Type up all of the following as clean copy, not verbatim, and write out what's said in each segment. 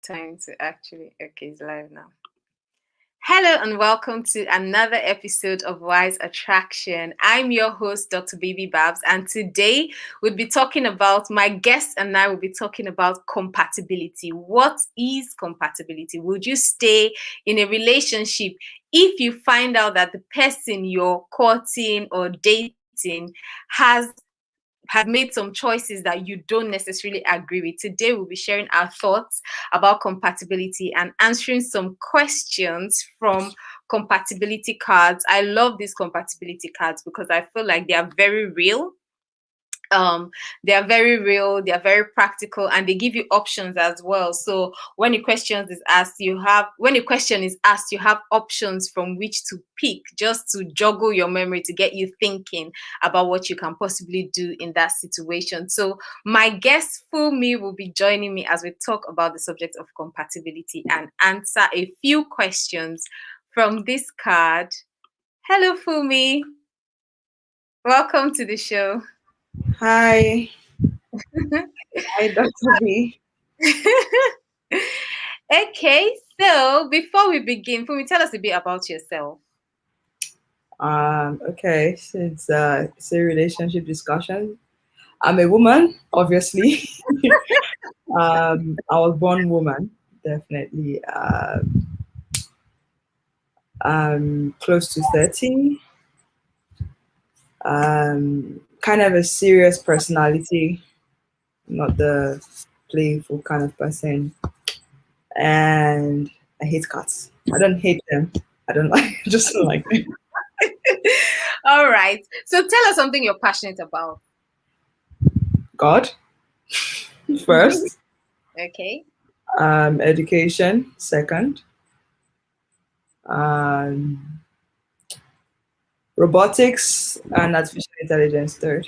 Time to actually. Okay, it's live now. Hello and welcome to another episode of Wise Attraction. I'm your host, Dr. Baby Babs, and today we'll be talking about my guest and I will be talking about compatibility. What is compatibility? Would you stay in a relationship if you find out that the person you're courting or dating has made some choices that you don't necessarily agree with? Today, we'll be sharing our thoughts about compatibility and answering some questions from compatibility cards. I love these compatibility cards because I feel like they are very real. um they are very real, they are very practical, and they give you options as well. So when a question is asked, you have options from which to pick, just to juggle your memory, to get you thinking about what you can possibly do in that situation. So my guest Fumi will be joining me as we talk about the subject of compatibility and answer a few questions from this card. Hello Fumi, welcome to the show. Hi, hi, Dr. B. Okay, so before we begin, can you tell us a bit about yourself? Okay, so it's a relationship discussion. I'm a woman, obviously. I was born woman, definitely. I'm close to 30. Kind of a serious personality, not the playful kind of person. And I hate cats. I don't hate them. I don't like, I just don't like them. All right. So tell us something you're passionate about. God, first. Okay. Education, second. Um, Robotics and artificial intelligence, third.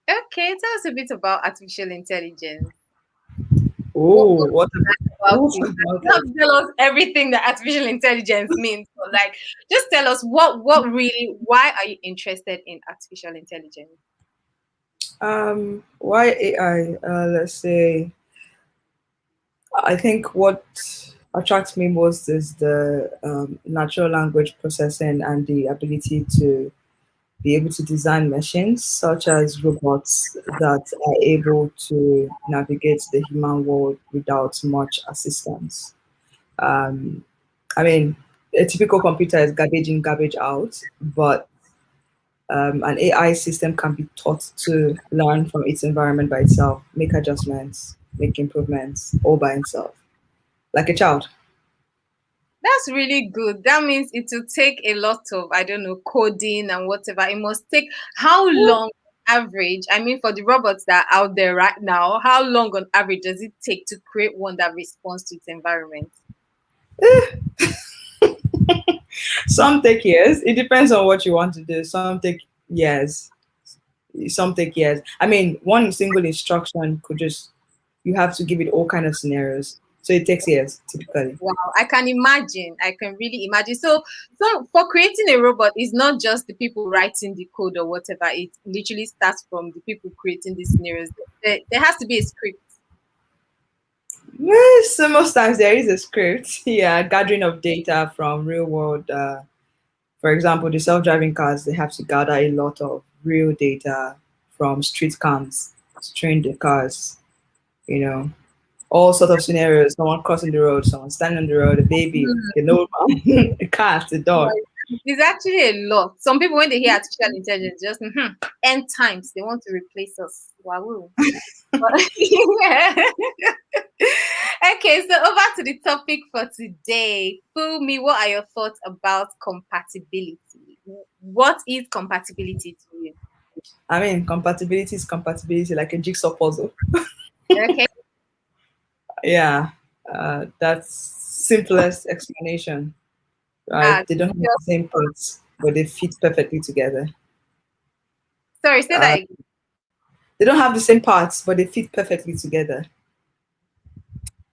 Okay. Tell us a bit about artificial intelligence. Oh, What about what it? about Not it? tell us everything that artificial intelligence means, but like just tell us what really, why are you interested in artificial intelligence? Why AI? Let's say, I think what attracts me most is the natural language processing and the ability to be able to design machines such as robots that are able to navigate the human world without much assistance. Um, I mean, a typical computer is garbage in, garbage out, but an AI system can be taught to learn from its environment by itself, make adjustments, make improvements all by itself, like a child. That's really good. That means it will take a lot of, I don't know, coding and whatever. It must take how long average? I mean, for the robots that are out there right now, how long on average does it take to create one that responds to its environment? Some take years. It depends on what you want to do. Some take years. Some take years. I mean, one single instruction could just, you have to give it all kind of scenarios. So it takes years typically. Wow, I can imagine. I can really imagine. So for creating a robot, it's not just the people writing the code or whatever. It literally starts from the people creating these scenarios. There has to be a script. So most times there is a script, yeah, gathering of data from real world. For example, the self-driving cars, they have to gather a lot of real data from street cams to train the cars. You know, all sort of scenarios: someone crossing the road, someone standing on the road, a baby, an old man, a cat, a dog. It's actually a lot. Some people, when they hear artificial intelligence, just end times. They want to replace us. Wow. But, yeah. Okay, so over to the topic for today. Fool me, what are your thoughts about compatibility? What is compatibility to you? I mean, compatibility is compatibility, like a jigsaw puzzle. Okay. Yeah, that's simplest explanation, right? Uh, They don't have the same parts, but they fit perfectly together. sorry, say that Uh, again. they don't have the same parts, but they fit perfectly together.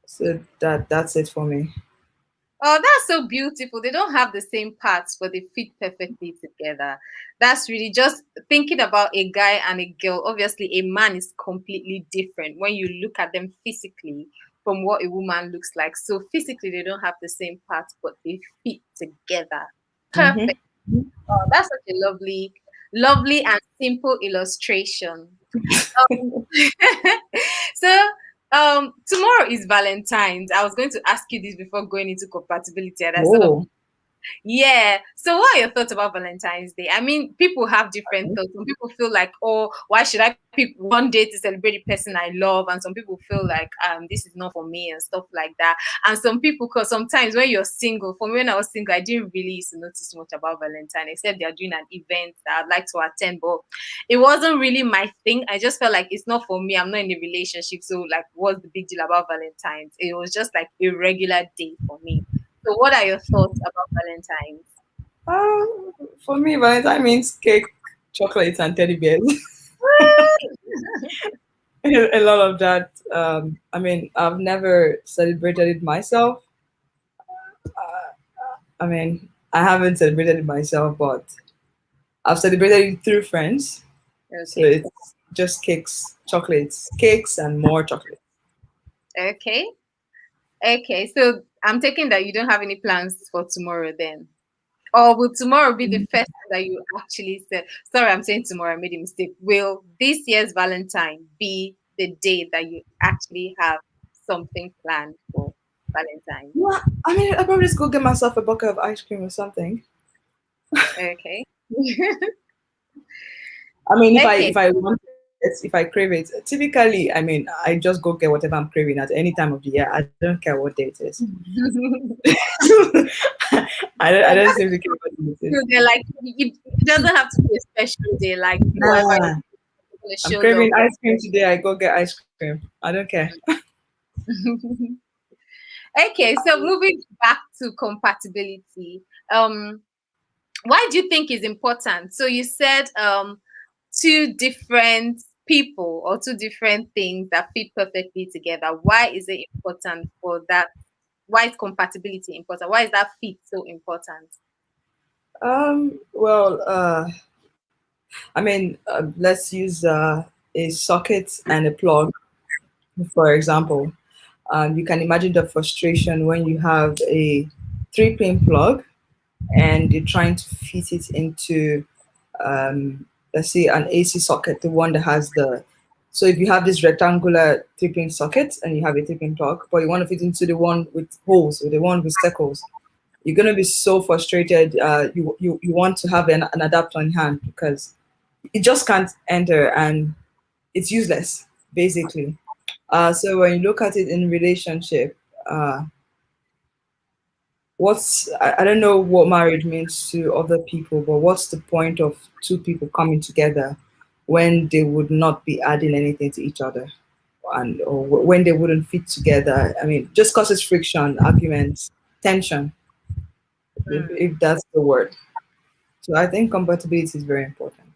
So that's it for me. Oh, that's so beautiful. They don't have the same parts, but they fit perfectly together. That's really just thinking about a guy and a girl. Obviously, a man is completely different when you look at them physically from what a woman looks like. So physically, they don't have the same parts, but they fit together. Mm-hmm. Perfect. Oh, that's such a lovely, lovely and simple illustration. Um, so tomorrow is Valentine's. I was going to ask you this before going into compatibility, and I sort of Oh. yeah. So what are your thoughts about Valentine's Day? I mean, people have different thoughts. Some people feel like, oh, why should I pick one day to celebrate the person I love? And some people feel like this is not for me and stuff like that. And some people, because sometimes when you're single, for me when I was single, I didn't really used to notice much about Valentine, except they're doing an event that I'd like to attend, but it wasn't really my thing. I just felt like it's not for me. I'm not in a relationship. So like what's the big deal about Valentine's? It was just like a regular day for me. So, what are your thoughts about Valentine's? For me, Valentine means cake, chocolates, and teddy bears. A lot of that. I mean, I've never celebrated it myself. I mean, I haven't celebrated it myself, but I've celebrated it through friends. So Okay. it's just cakes, and more chocolate. Okay. Okay. So, I'm taking that you don't have any plans for tomorrow then. Or will tomorrow be the first time that you actually said, sorry, I'm saying tomorrow, I made a mistake. Will this year's Valentine be the day that you actually have something planned for Valentine's? Yeah, I mean, I'll probably just go get myself a bucket of ice cream or something. Okay. I mean, Okay. if I want it, if I crave it, typically, I mean, I just go get whatever I'm craving at any time of the year. I don't care what day it is. I don't seem to care what day it So is. they're like, it doesn't have to be a special day, like whatever Nah, you're going to I'm show love. craving ice cream today. I go get ice cream. I don't care. Okay, so moving back to compatibility, um, why do you think is important? So you said two different people or two different things that fit perfectly together. Why is it important for that? Why is compatibility important? Why is that fit so important? Well, I mean, let's use a socket and a plug, for example. You can imagine the frustration when you have a three-pin plug and you're trying to fit it into, let's say, an AC socket, the one that has the. So if you have this rectangular three-pin socket and you have a three-pin plug, but you want to fit into the one with holes or the one with circles, you're gonna be so frustrated. You want to have an adapter on hand because it just can't enter and it's useless basically. So when you look at it in relationship, uh, I don't know what marriage means to other people, but what's the point of two people coming together when they would not be adding anything to each other, and or when they wouldn't fit together? I mean, just causes friction, arguments, tension, Hmm. if that's the word. So I think compatibility is very important.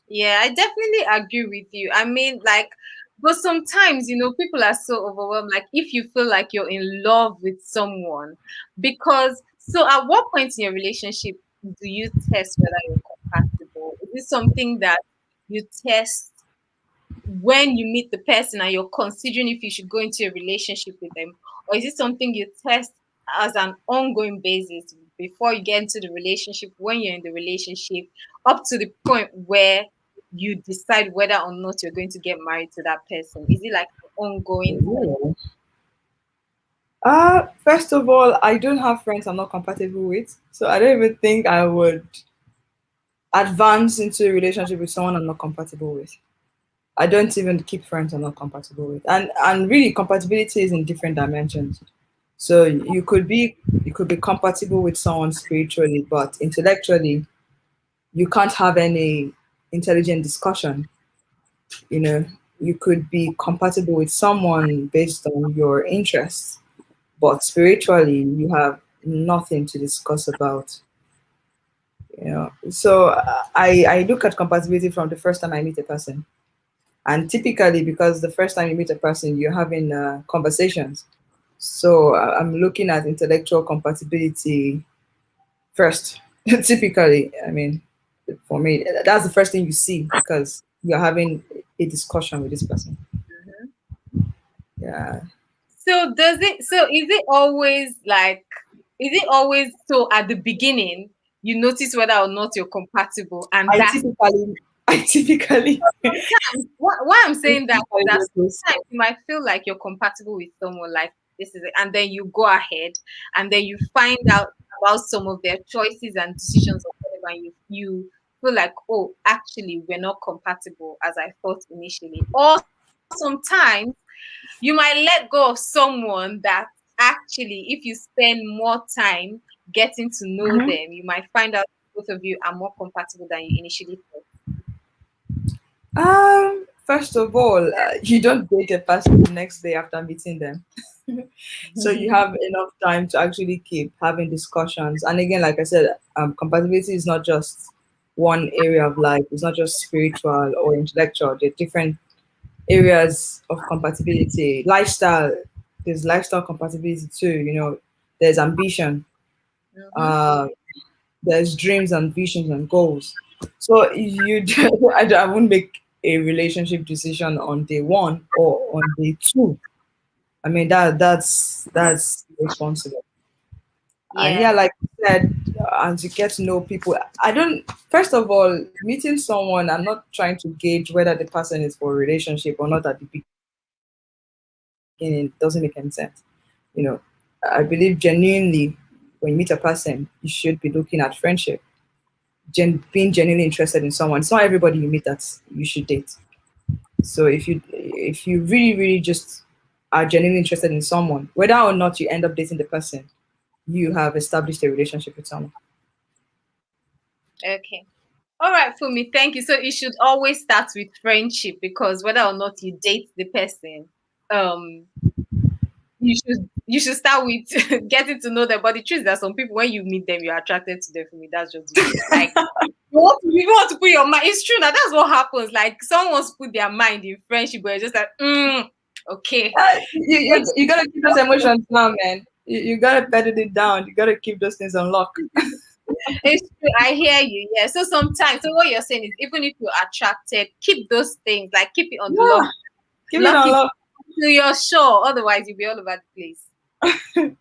Yeah, I definitely agree with you. I mean, like, but sometimes, people are so overwhelmed. Like, if you feel like you're in love with someone, because so at what point in your relationship do you test whether you're compatible? Is this something that you test when you meet the person and you're considering if you should go into a relationship with them, or is it something you test as an ongoing basis before you get into the relationship, when you're in the relationship, up to the point where you decide whether or not you're going to get married to that person? Is it like an ongoing thing? Ooh. First of all, I don't have friends I'm not compatible with, so I don't even think I would advance into a relationship with someone I'm not compatible with. I don't even keep friends I'm not compatible with, and really compatibility is in different dimensions. So you could be compatible with someone spiritually, but intellectually you can't have any intelligent discussion. You know, you could be compatible with someone based on your interests, but spiritually you have nothing to discuss about. So I look at compatibility from the first time I meet a person, and typically because the first time you meet a person you're having conversations, so I'm looking at intellectual compatibility first. Typically, I mean, for me that's the first thing you see because you're having a discussion with this person. Mhm. Yeah. So does it? So is it always like? Is it always so at the beginning you notice whether or not you're compatible, and I that's typically, I typically, sometimes why I'm I saying that is typically that notice. sometimes you might feel like you're compatible with someone, like this is it, and then you go ahead and then you find out about some of their choices and decisions or whatever, and you feel like, oh, actually we're not compatible as I thought initially. Or sometimes you might let go of someone that actually, if you spend more time getting to know Mhm. them, you might find out both of you are more compatible than you initially thought. First of all, you don't date a person the next day after meeting them. So you have enough time to actually keep having discussions. And again, like I said, compatibility is not just one area of life. It's not just spiritual or intellectual. There are different areas of compatibility. Lifestyle, there's lifestyle compatibility too. There's ambition. Mhm. Uh, there's dreams and visions and goals. So I wouldn't make a relationship decision on day one or on day two. I mean that's responsible. And Yeah. yeah, like you said, as you get to know people, I don't. First of all, meeting someone, I'm not trying to gauge whether the person is for a relationship or not at the beginning. It doesn't make any sense. You know, I believe genuinely when you meet a person, you should be looking at friendship, being genuinely interested in someone. It's not everybody you meet that you should date. So if you really just are genuinely interested in someone, whether or not you end up dating the person, you have established a relationship with someone. Okay. All right, Fumi, thank you. So it should always start with friendship because whether or not you date the person, um, you should start with getting to know them. But the truth is that some people, when you meet them, you're attracted to them. For me, that's just the truth. Like you want to put your mind. It's true now. That's what happens. Like someone wants to put their mind in friendship, but it's just like, okay. You gotta keep those emotions down, man. You gotta pedal it down. You gotta keep those things on lock. It's true. I hear you. Yeah. So sometimes, so what you're saying is, even if you're attracted, keep those things, like keep it on the Yeah, keep it lock on it lock. till you're sure. Otherwise, you'll be all over the place.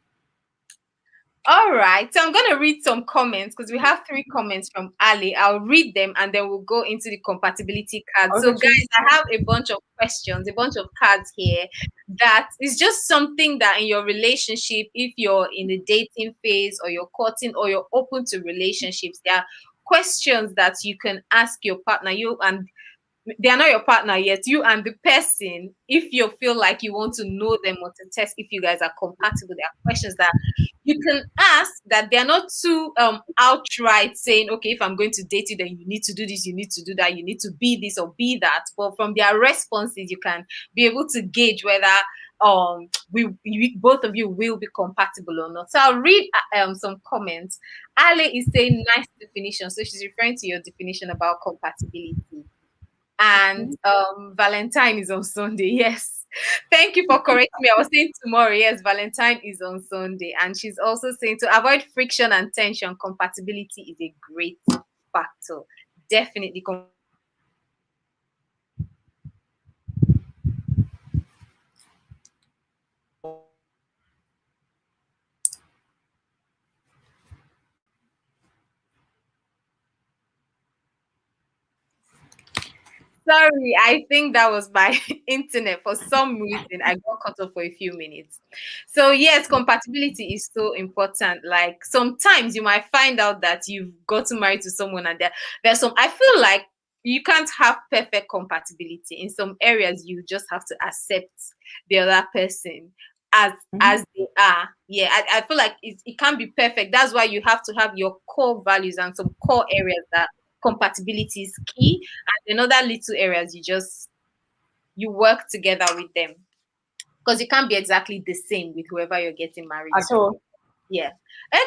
All right. So I'm going to read some comments because we have three comments from Ali. I'll read them and then we'll go into the compatibility cards. So, Okay, guys, cheers. I have a bunch of questions, a bunch of cards here that is just something that in your relationship, if you're in the dating phase or you're courting or you're open to relationships, there are questions that you can ask your partner. You and they are not your partner yet, you and the person, if you feel like you want to know them or to test if you guys are compatible, there are questions that you can ask that they're not too outright saying, okay, if I'm going to date you, then you need to do this, you need to do that, you need to be this or be that. But from their responses, you can be able to gauge whether both of you will be compatible or not. So I'll read some comments. Ale is saying nice definition. So she's referring to your definition about compatibility. And Valentine is on Sunday. Yes. Thank you for correcting me. I was saying tomorrow. Yes, Valentine is on Sunday. And she's also saying to avoid friction and tension, compatibility is a great factor. Definitely compatibility is a great factor. Sorry, I think that was my internet. For some reason, I got cut off for a few minutes. So, yes, compatibility is so important. Like sometimes you might find out that you've gotten married to someone, and there's some, I feel like you can't have perfect compatibility. In some areas, you just have to accept the other person Mhm. as they are. Yeah, I feel like it can't be perfect. That's why you have to have your core values and some core areas that compatibility is key, and in other little areas you work together with them because you can't be exactly the same with whoever you're getting married At to. all. Yeah.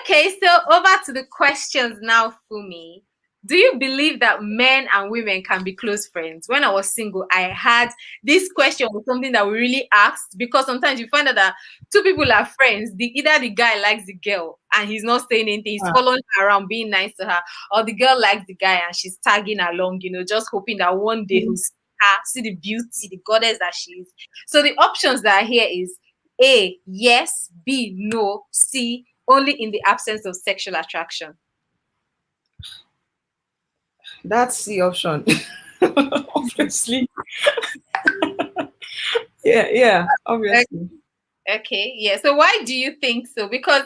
Okay, so over to the questions now, Fumi. Do you believe that men and women can be close friends? When I was single, I had this question was something that we really asked because sometimes you find out that two people are friends. Either the guy likes the girl and he's not saying anything, he's Ah, following her around, being nice to her, or the girl likes the guy and she's tagging along, just hoping that one day he'll see her, see the beauty, the goddess that she is. So the options that are here is A, yes, B, no, C, only in the absence of sexual attraction? That's the option. Obviously. Yeah, obviously. Okay, yeah. So why do you think so? Because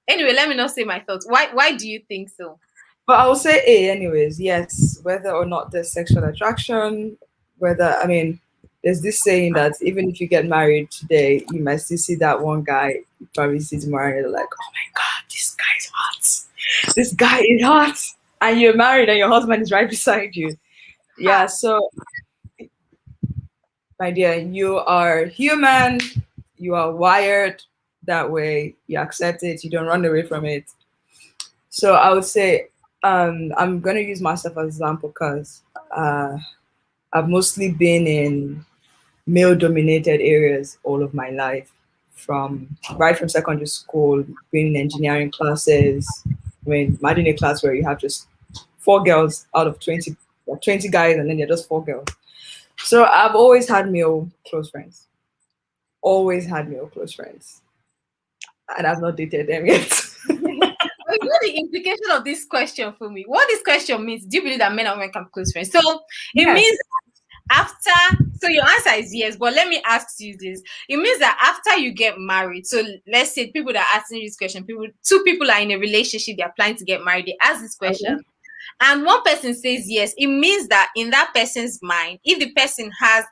anyway, let me not say my thoughts. Why do you think so? But I will say A anyways. Yes, whether or not there's sexual attraction, whether I mean, there's this saying that even if you get married today, you might still see that one guy. You probably see tomorrow, and you're like, oh my god, this guy's hot. This guy is hot, and you're married, and your husband is right beside you. Yeah. Ha. So, my dear, you are human. You are wired that way. You accept it. You don't run away from it. So I would say I'm gonna use myself as an example because I've mostly been in male-dominated areas all of my life, from right from secondary school, being in engineering classes. I mean, imagine a class where you have just four girls out of 20, or 20 guys, and then they're just four girls. So I've always had male close friends. Always had male close friends, and I've not dated them yet. But you know the implication of this question for me. What this question means, do you believe that men and women can be close friends? So it Yes. means after, so your answer is yes, but let me ask you this. It means that after you get married, so let's say people that are asking you this question, two people are in a relationship, they're planning to get married, they ask this question, Okay. and one person says yes, it means that in that person's mind, if the person has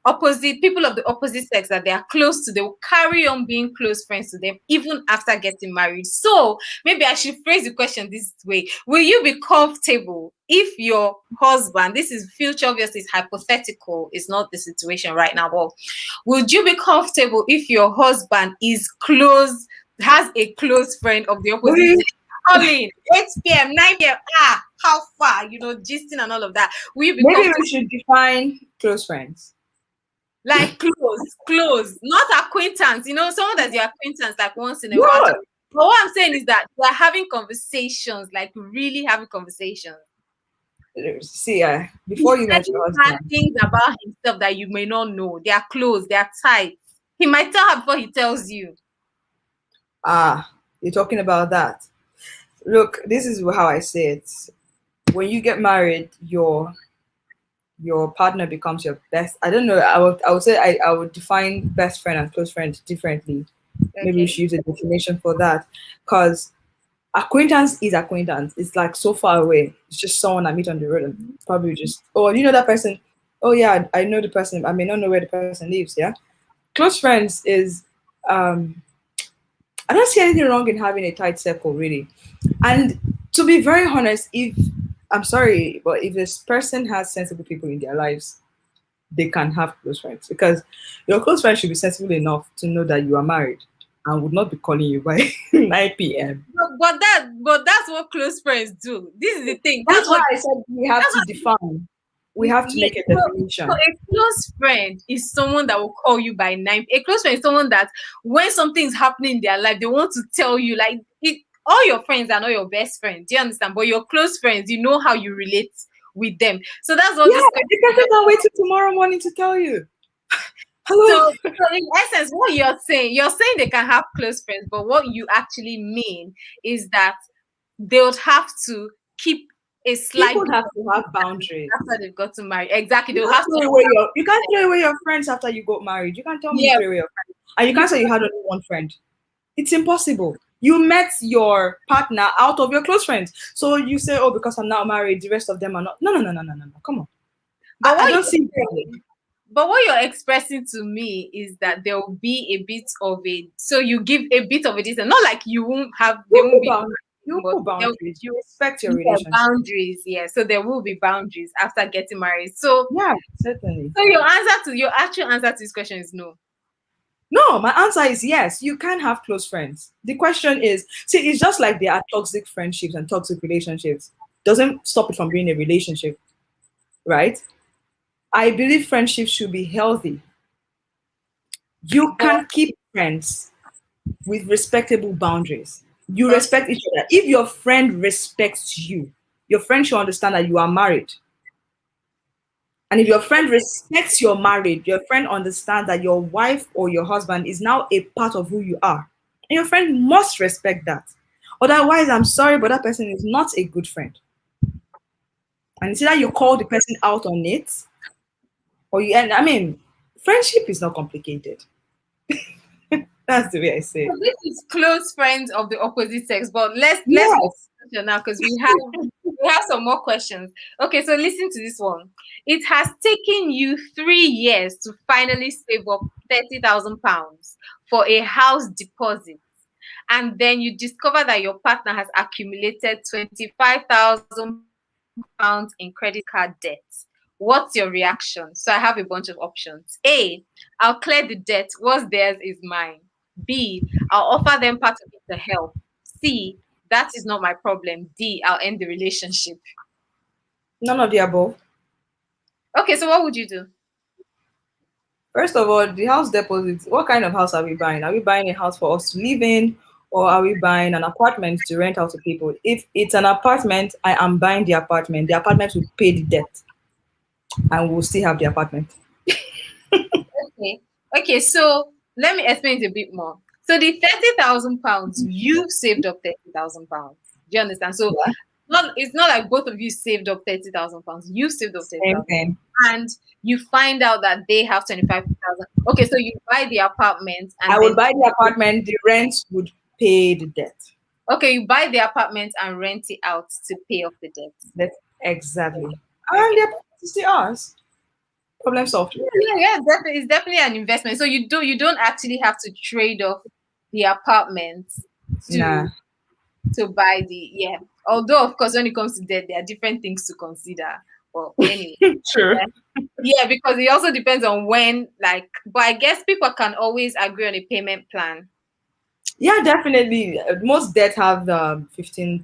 opposite people of the opposite sex that they are close to, they will carry on being close friends to them even after getting married. So maybe I should phrase the question this way: will you be comfortable if your husband, this is future, obviously it's hypothetical, it's not the situation right now, but would you be comfortable if your husband is close, has a close friend of the opposite Maybe sex calling 8 p.m., 9 p.m., how far, gisting and all of that? Will you be maybe comfortable? we should define close friends. Like close, not acquaintance. Someone that's your acquaintance like once in a while. No, But what I'm saying is that we're having conversations, like really having conversations. see, He's before you met telling your her husband, things about himself that you may not know. They are close, they are tight. He might tell her before he tells you. you're talking about that. Look, this is how I say it. When you get married, your partner becomes your best. I don't know. I would say I would define best friend and close friend differently. Maybe we Okay. should use a definition for that, because acquaintance is acquaintance. It's like so far away. It's just someone I meet on the road and probably just, oh, you know that person. Oh yeah, I know the person. I may not know where the person lives. Yeah, close friends is um I don't see anything wrong in having a tight circle, really. And to be very honest, if I'm sorry, but if this person has sensible people in their lives, they can have close friends, because your close friend should be sensible enough to know that you are married and would not be calling you by 9 p.m. But that's what close friends do. This is the thing. That's why I said we have to define. We have to Yes. make a So definition. a close friend is someone that will call you by name. A close friend is someone that when something is happening in their life, they want to tell you. Like all your friends are not your best friends. Do you understand? But your close friends, you know how you relate with them. So that's what Yeah, this question the is person can about. wait till tomorrow morning to tell you. Hello. So in essence, what you're saying they can have close friends, but what you actually mean is that they would have to keep a slight People have to distance have boundaries. after they've gotten married. Exactly. You They'll can't have to. throw away your you can't throw away your friends after you got married. You can't tell me you Yeah. throw away your friends. And you You can't say you had only one friend. It's impossible. You met your partner out of your close friends. So you say, oh, because I'm now married, the rest of them are not. No, no, no, no, no, no, no. Come on. But I what don't you're see saying, but what you're expressing to me is that there will be a bit of a, so you give a bit of a distance. Not like you won't have, there you won't put be, boundaries. You but put boundaries. You respect your yeah, relationship. boundaries. Yeah, so there will be boundaries after getting married. So, Yeah, certainly. so your actual answer to this question is no. No, my answer is yes. You can have close friends. The question is, see, it's just like there are toxic friendships and toxic relationships. Doesn't stop it from being a relationship, right? I believe friendships should be healthy. You But can keep friends with respectable boundaries. You respect each other. If your friend respects you, your friend should understand that you are married. And if your friend respects your marriage, your friend understands that your wife or your husband is now a part of who you are. And your friend must respect that. Otherwise, I'm sorry, but that person is not a good friend. And it's either you call the person out on it, or you end. I mean, friendship is not complicated. That's the way I say So it. this is close friends of the opposite sex, but let's move Yes. on now because we have some more questions. Okay, so listen to this one. It has taken you 3 years to finally save up £30,000 for a house deposit, and then you discover that your partner has accumulated £25,000 in credit card debt. What's your reaction? So I have a bunch of options. A, I'll clear the debt. What's theirs is mine. B, I'll offer them part of it to help. C, that is not my problem. D, I'll end the relationship. None of the above. Okay, so what would you do? First of all, the house deposit, what kind of house are we buying? Are we buying a house for us to live in, or are we buying an apartment to rent out to people? If it's an apartment, I am buying the apartment. The apartment will pay the debt and we'll still have the apartment. Okay. Okay, so let me explain it a bit more. So the £30,000, you've saved up £30,000. Do you understand? So Yeah. it's not like both of you saved up £30,000. You saved up thirty Same thousand, thing. and you find out that they have 25,000. Okay, so you buy the apartment I and would then buy the apartment, the rent would pay the debt. okay, you buy the apartment and rent it out to pay off the debt. That's exactly. And the Okay. apartment is still ours. Problem solved. Yeah, definitely, it's definitely an investment. So you don't actually have to trade off the apartment Nah. to buy the yeah. Although of course when it comes to debt, there are different things to consider. Well, anyway, True. yeah, yeah, because it also depends on when. Like, but I guess people can always agree on a payment plan. Yeah, definitely. Most debt have 15,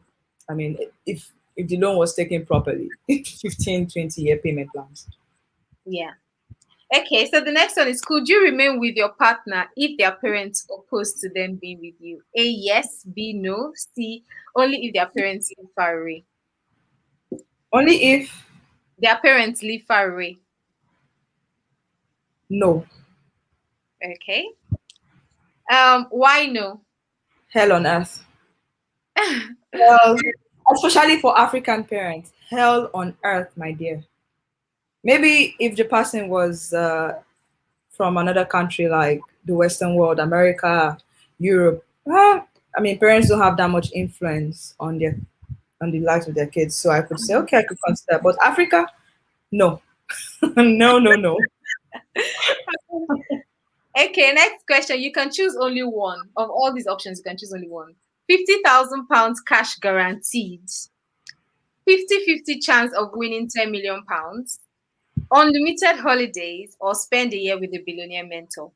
I mean, if the loan was taken properly, 15, 20-year payment plans. Yeah. Okay, so the next one is: could you remain with your partner if their parents oppose to them being with you? A, yes. B, no. C, only if their parents live far away. Only if Their parents live far away. no, Okay. Why no? hell on earth. Well, especially for African parents, hell on earth, my dear. Maybe if the person was from another country like the Western world, America, Europe, I mean, parents don't have that much influence on the lives of their kids. So I could say, okay, I could consider. But Africa, no, no, no, no. Okay, next question. You can choose only one of all these options. You can choose only one. £50,000 cash guaranteed. 50-50 chance of winning £10 million. Unlimited holidays or spend a year with a billionaire mentor.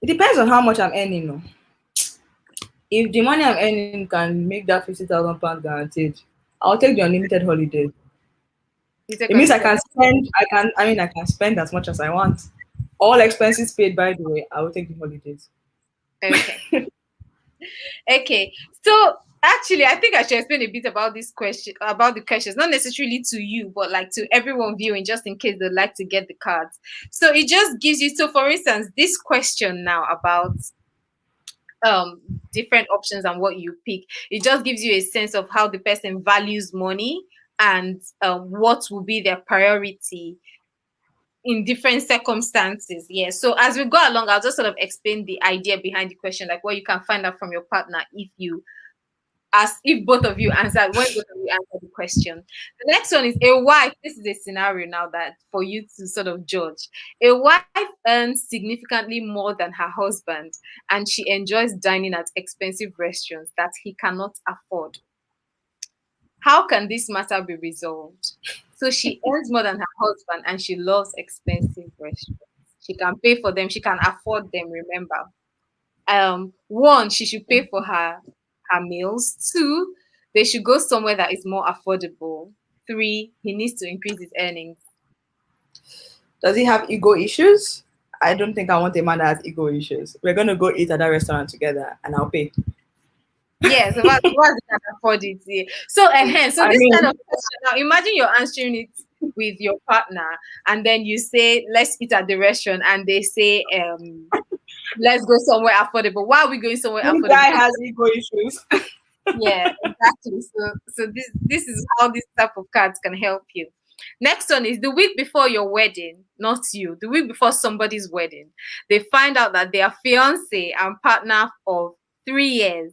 It depends on how much I'm earning. No, if the money I'm earning can make that £50,000 guaranteed, I'll take the unlimited holiday. You take It means I unlimited. can spend. I can spend as much as I want. All expenses paid. By the way, I will take the holidays. Okay. Okay. So actually, I think I should explain a bit about this question, about the questions, not necessarily to you, but like to everyone viewing, just in case they'd like to get the cards. So it just gives you, so for instance, this question now about um different options and what you pick, it just gives you a sense of how the person values money and what will be their priority in different circumstances. Yeah. So as we go along, I'll just sort of explain the idea behind the question, like what you can find out from your partner if you ask, if both of you answer, when both of you answer the question. The next one is a wife. This is a scenario now that for you to sort of judge. A wife earns significantly more than her husband, and she enjoys dining at expensive restaurants that he cannot afford. How can this matter be resolved? So she earns more than her husband and she loves expensive restaurants. She can pay for them, she can afford them, remember. One, she should pay for her meals. Two, they should go somewhere that is more affordable. Three, he needs to increase his earnings. Does he have ego issues? I don't think I want a man that has ego issues. We're gonna go eat at that restaurant together, and I'll pay. Yeah, so what you can afford it. Yeah. So so I this kind mean, of question now, imagine you're answering it with your partner, and then you say, let's eat at the restaurant, and they say, let's go somewhere affordable. Why are we going somewhere this affordable? guy has ego issues. Yeah, exactly. So this is how this type of cards can help you. Next one is the week before your wedding, not you, the week before somebody's wedding. They find out that their fiance and partner of 3 years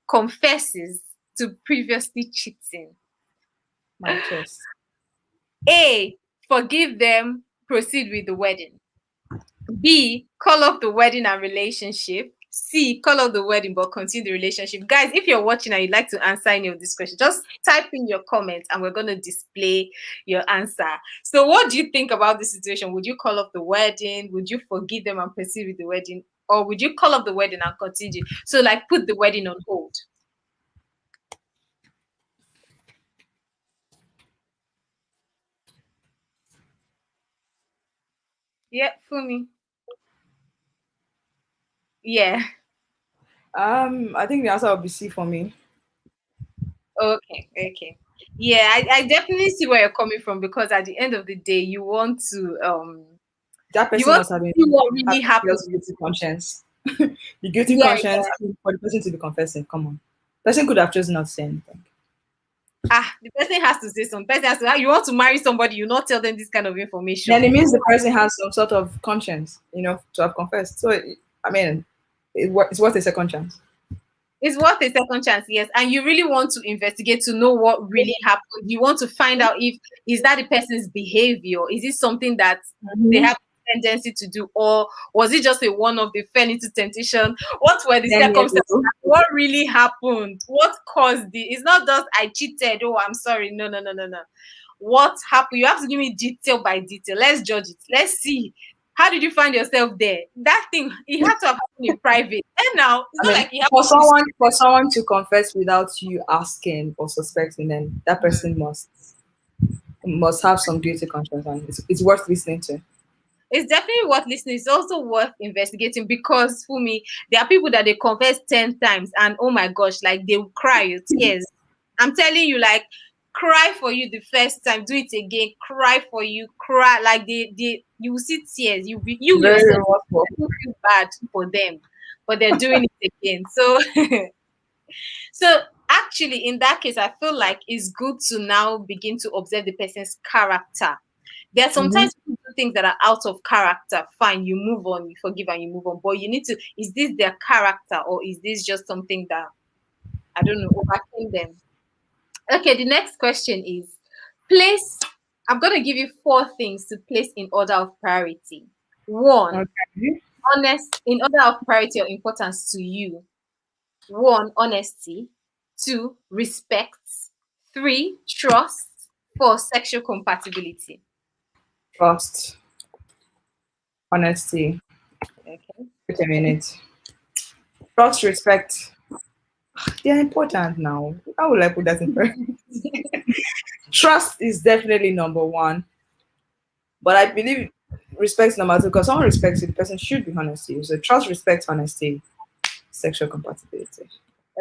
confesses to previously cheating. My chest. A, forgive them, proceed with the wedding. B, call off the wedding and relationship. C, call off the wedding but continue the relationship. Guys, if you're watching and you'd like to answer any of these questions, just type in your comments and we're going to display your answer. So, what do you think about this situation? Would you call off the wedding? Would you forgive them and proceed with the wedding? Or would you call off the wedding and continue? So, like, put the wedding on hold. Yeah, for me. Yeah. I think the answer would be C for me. Okay, okay. Yeah, I definitely see where you're coming from because at the end of the day, That you person want must to see what have really felt happened. guilty conscience. The guilty Yeah, conscience for the person to be confessing. Come on, person could have chosen not to say anything. the person has to say some person has to you want to marry somebody, you not tell them this kind of Then information. it means the person has some sort of conscience, to have confessed. So, I mean, it's worth a second chance. It's worth a second chance, yes. And you really want to investigate to know what really happened. You want to find out if is that the person's behavior? Is it something that they Mm-hmm. have a tendency to do, or was it just a one of they fell into temptation? What were the 10 years circumstances? ago. What really happened? What caused the it's not just I cheated, oh I'm sorry. No, no, no, no, no. What happened? You have to give me detail by detail. Let's judge it. Let's see. How did you find yourself there? That thing, it had to have happened in private. And now, it's I not mean, like you have for to someone to confess without you asking or suspecting, then that be person must have some guilty conscience, and it's worth listening to. it's definitely worth listening. It's also worth investigating because for me, there are people that they confess 10 times and oh my gosh, like they will cry tears. I'm telling you, like cry for you the first time, do it again, cry for you, cry like they you will see tears. You Very yourself remorseful. you feel bad for them, but they're doing it again. So so actually in that case, I feel like it's good to now begin to observe the person's character. There are Mm-hmm. sometimes people do things that are out of character. Fine, you move on, you forgive and you move on. But you need to, is this their character or is this just something that, I don't know, overcame them? Okay, the next question is place, I'm going to give you 4 things to place in order of priority. One, Okay. in order of priority or importance to you. One, honesty. Two, respect. Three, trust. Four, sexual compatibility. Trust, honesty. Okay. Wait a minute. Trust, respect. They are important now. How will I put that in first? Trust is definitely number one, but I believe respect is number two because someone respects you, the person should be honest to you. So trust, respect, honesty, sexual compatibility.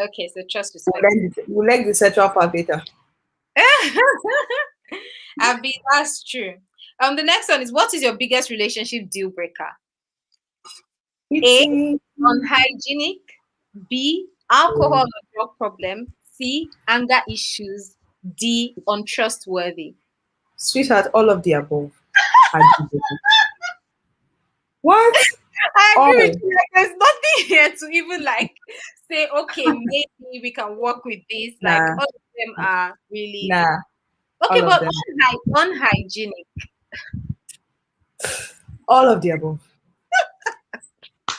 Okay, so trust, respect. We'll learn the sexual part later. Abby, that's true. The next one is what is your biggest relationship deal breaker? A, Eating. unhygienic. B, alcohol or drug problem. C, anger issues. D, untrustworthy. Sweetheart, all of the above. What? I agree with Oh, you. Like, there's nothing here to even like say, okay, maybe we can work with this. Like nah, all of them are really nah, okay, all of but them. unhygienic. All of the above.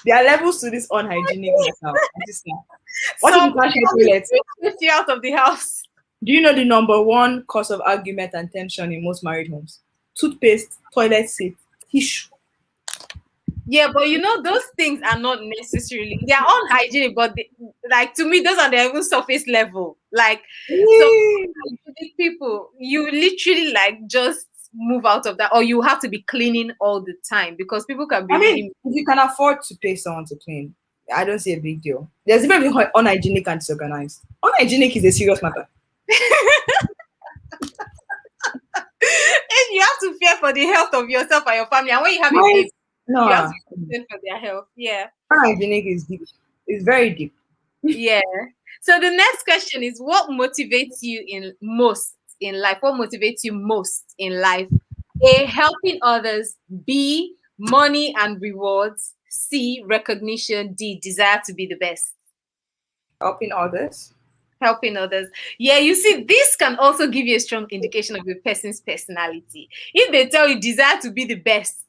There are levels to this unhygienicness now. What if you Some can't share toilets? get you out of the house. Do you know the number one cause of argument and tension in most married homes? Toothpaste, toilet seat, tissue. Yeah, but you know, those things are not necessarily they are unhygienic, but like to me, those are the even surface level. Like some Yay. hygienic people, you literally like just move out of that, or you have to be cleaning all the time because people can be I mean, really if you can afford to pay someone to clean, I don't see a big deal. There's a difference between unhygienic and disorganized. Unhygienic is a serious matter. And you have to fear for the health of yourself and your family. And when you have a Mine, baby, you have no, to be concerned for their health. Yeah. unhygienic is deep. It's very deep. Yeah. So the next question is, what motivates you in most in life? What motivates you most in life? A, helping others. B, money and rewards. C, recognition. D, desire to be the best. Helping others. Helping others. Yeah, you see, this can also give you a strong indication of a person's personality. If they tell you desire to be the best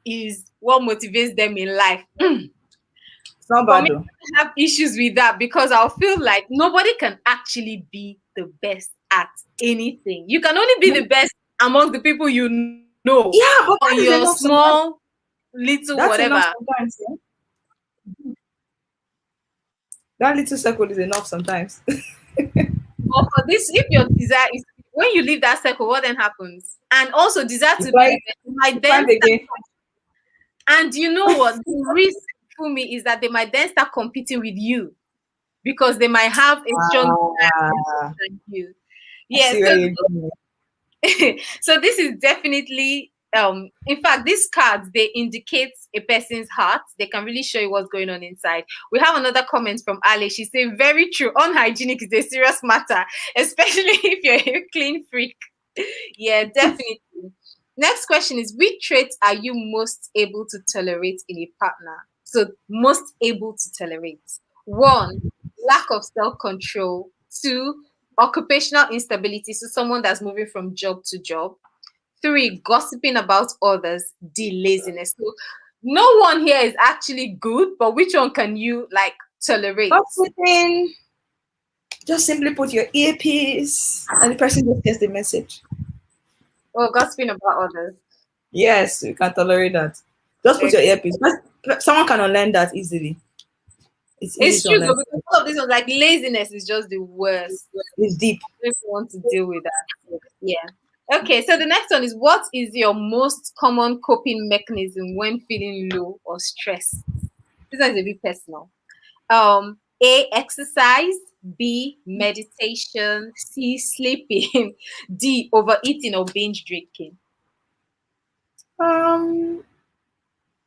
is what motivates them in life, It's not for bad me, though. I have issues with that because I'll feel like nobody can actually be the best at anything. You can only be the best among the people you know Yeah, but on that is your enough sometimes. small, little That's enough whatever. sometimes. Yeah? That little circle is enough sometimes. But for this, if your desire is when you leave that circle, what then happens? And also desire You to be climb, the best, you might you then climb start, again. and you know what? The risk for me is that they might then start competing with you because they might have a strong desire Ah, than you. I Yeah, see where so you're going. so this is definitely in fact these cards they indicate a person's heart. They can really show you what's going on inside. We have another comment from Ali. She's saying very true, unhygienic is a serious matter, especially if you're a clean freak. Yeah, definitely. Next question is, which traits are you most able to tolerate in a partner? So most able to tolerate. One, lack of self-control. Two, occupational instability. So someone that's moving from job to job. Three, gossiping about others. D, laziness. So no one here is actually good, but which one can you like tolerate? Gossiping. Just simply put your earpiece and the person just gets the message. Oh, gossiping about others. Yes, you can tolerate that. Just put Okay. your earpiece. Someone can unlearn that easily. It's easy It's to true unlearn. though, because all of this was like laziness is just the worst. It's deep. I don't want to deal with that. Yeah. Okay, so the next one is, what is your most common coping mechanism when feeling low or stressed? This one is a bit personal. A, exercise. B, meditation. C, sleeping. D, overeating or binge drinking. Um,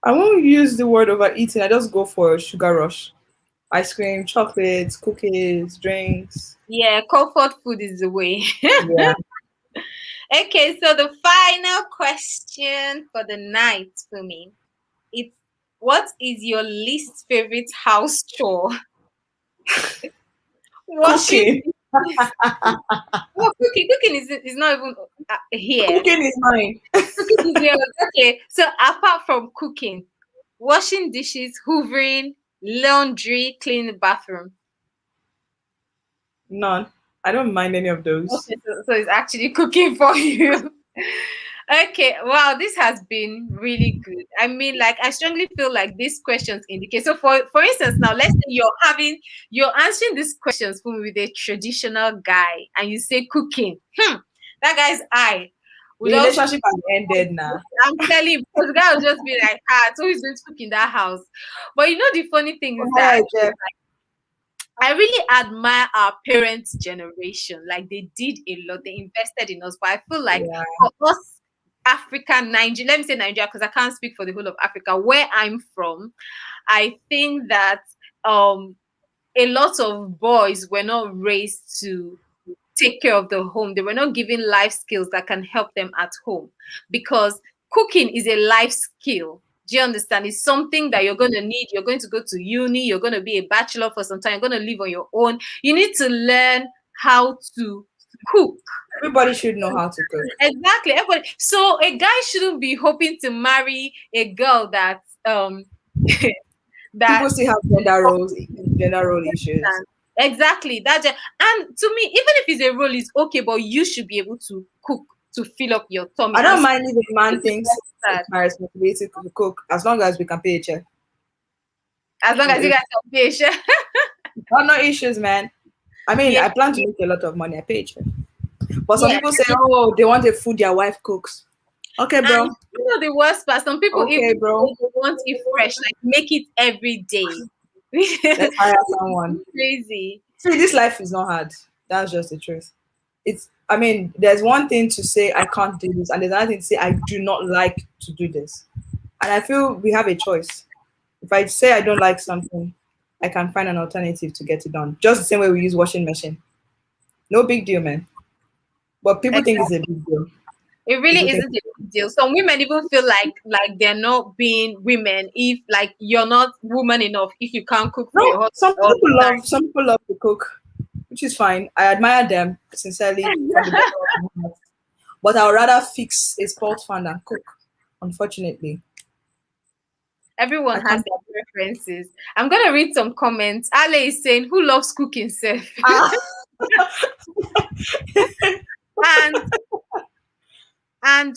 I won't use the word overeating. I just go for sugar rush. Ice cream, chocolates, cookies, drinks. Yeah, comfort food is the way. Yeah. Okay, so the final question for the night for me, it's, what is your least favorite house chore? Washing. Cooking. Well, cooking is not even here. Cooking is mine. Cooking is here. Okay, so apart from cooking, washing dishes, hoovering, laundry, cleaning the bathroom. None. I don't mind any of those. Okay, so it's actually cooking for you. Okay, wow, this has been really good. I mean, like, I strongly feel like these questions indicate. So, for instance, now let's say you're answering these questions for me with a traditional guy, and you say cooking. That guy's eye would The also. relationship has ended now. I'm telling you, because the guy will just be like, it's always going to cook in that house. But you know, the funny thing is that Hi, Jeff. I really admire our parents' generation. Like they did a lot, they invested in us. But I feel like Yeah. for us, Africa, Nigeria, let me say Nigeria because I can't speak for the whole of Africa. Where I'm from, I think that a lot of boys were not raised to take care of the home. They were not given life skills that can help them at home because cooking is a life skill. Do you understand? It's something that you're going to need. You're going to go to uni. You're going to be a bachelor for some time. You're going to live on your own. You need to learn how to cook. Everybody should know how to cook. Exactly. Everybody. So a guy shouldn't be hoping to marry a girl that that People still have gender role issues. exactly and to me, even if it's a role, it's okay, but you should be able to cook to fill up your tummy. I And don't mind if a man thinks it's that my responsibility to cook as long as we can pay a check. as long as you guys are patient. No issues, man. I mean, Yeah, I plan to make a lot of money. I pay a check. But some yeah. people say, oh, they want the food their wife cooks. Okay, bro. And you know the worst part, some people even Okay, bro. they want it fresh, like make it every day. Let's hire someone. Crazy. See, this life is not hard. That's just the truth. I mean, there's one thing to say I can't do this, and there's another thing to say I do not like to do this. And I feel we have a choice. If I say I don't like something, I can find an alternative to get it done. Just the same way we use washing machine. No big deal, man. But people think it's a big deal. It really People think isn't a big deal. Some women even feel like they're not being women if like you're not woman enough if you can't cook for your no. husband all the time. Some people love to cook, which is fine. I admire them sincerely from the bottom of my heart. But I would rather fix a spoiled fan than cook. Unfortunately, Everyone I has can't. their preferences. I'm gonna read some comments. Ale is saying, "Who loves cooking, Seth?" Ah, and and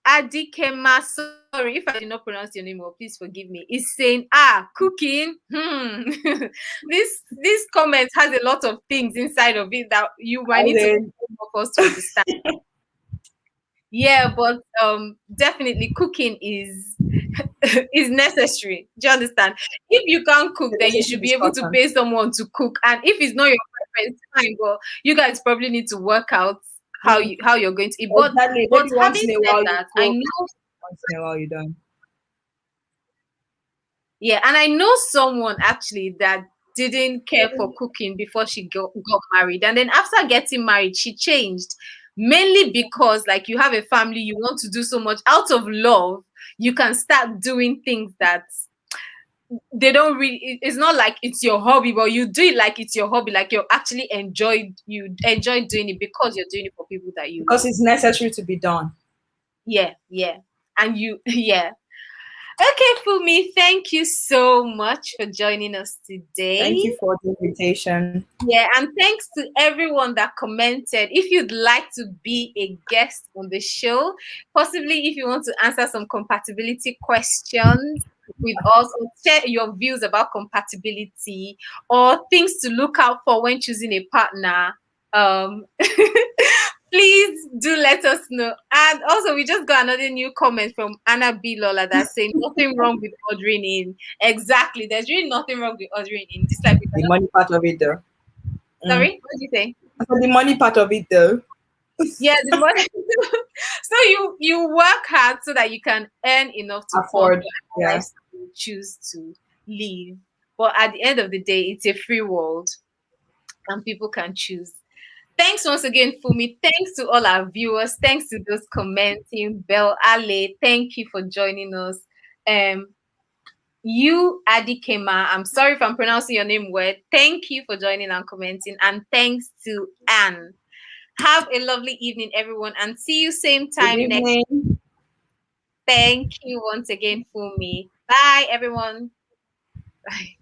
Adikema, sorry if I did not pronounce your name well, please forgive me, is saying, cooking. This comment has a lot of things inside of it that you might need to help us to understand. Yeah, but definitely cooking is is necessary. Do you understand? If you can't cook, then you should be able to pay someone to cook. And if it's not your preference, fine. But you guys probably need to work out how you're going to eat. Exactly. But Maybe once having in a said while you that, I cook. know. Once in a while you don't. Yeah, and I know someone actually that didn't care for cooking before she got married. And then after getting married, she changed. Mainly because like you have a family, you want to do so much out of love, you can start doing things that they don't really, it's not like it's your hobby, but you do it like it's your hobby, like you enjoy doing it because you're doing it for people that you Because love. it's necessary to be done. Yeah. And you yeah. Okay, Fumi, thank you so much for joining us today. Thank you for the invitation. Yeah, and thanks to everyone that commented. If you'd like to be a guest on the show, possibly if you want to answer some compatibility questions with us or share your views about compatibility or things to look out for when choosing a partner, please do let us know. And also, we just got another new comment from Anna B. Lola that's saying nothing wrong with ordering in. Exactly. There's really nothing wrong with ordering in. This life, The money part of it, though. sorry, what did you say? For the money part of it, though. Yeah, the money. So you work hard so that you can earn enough to fund Afford. the Yeah. lifestyle you choose to live. But at the end of the day, it's a free world and people can choose. Thanks once again, Fumi. Thanks to all our viewers. Thanks to those commenting. Bell Ale, thank you for joining us. You, Adi Kema, I'm sorry if I'm pronouncing your name weird. Thank you for joining and commenting. And thanks to Anne. Have a lovely evening, everyone, and see you same Good time next. evening. Thank you once again, Fumi. Bye, everyone. Bye.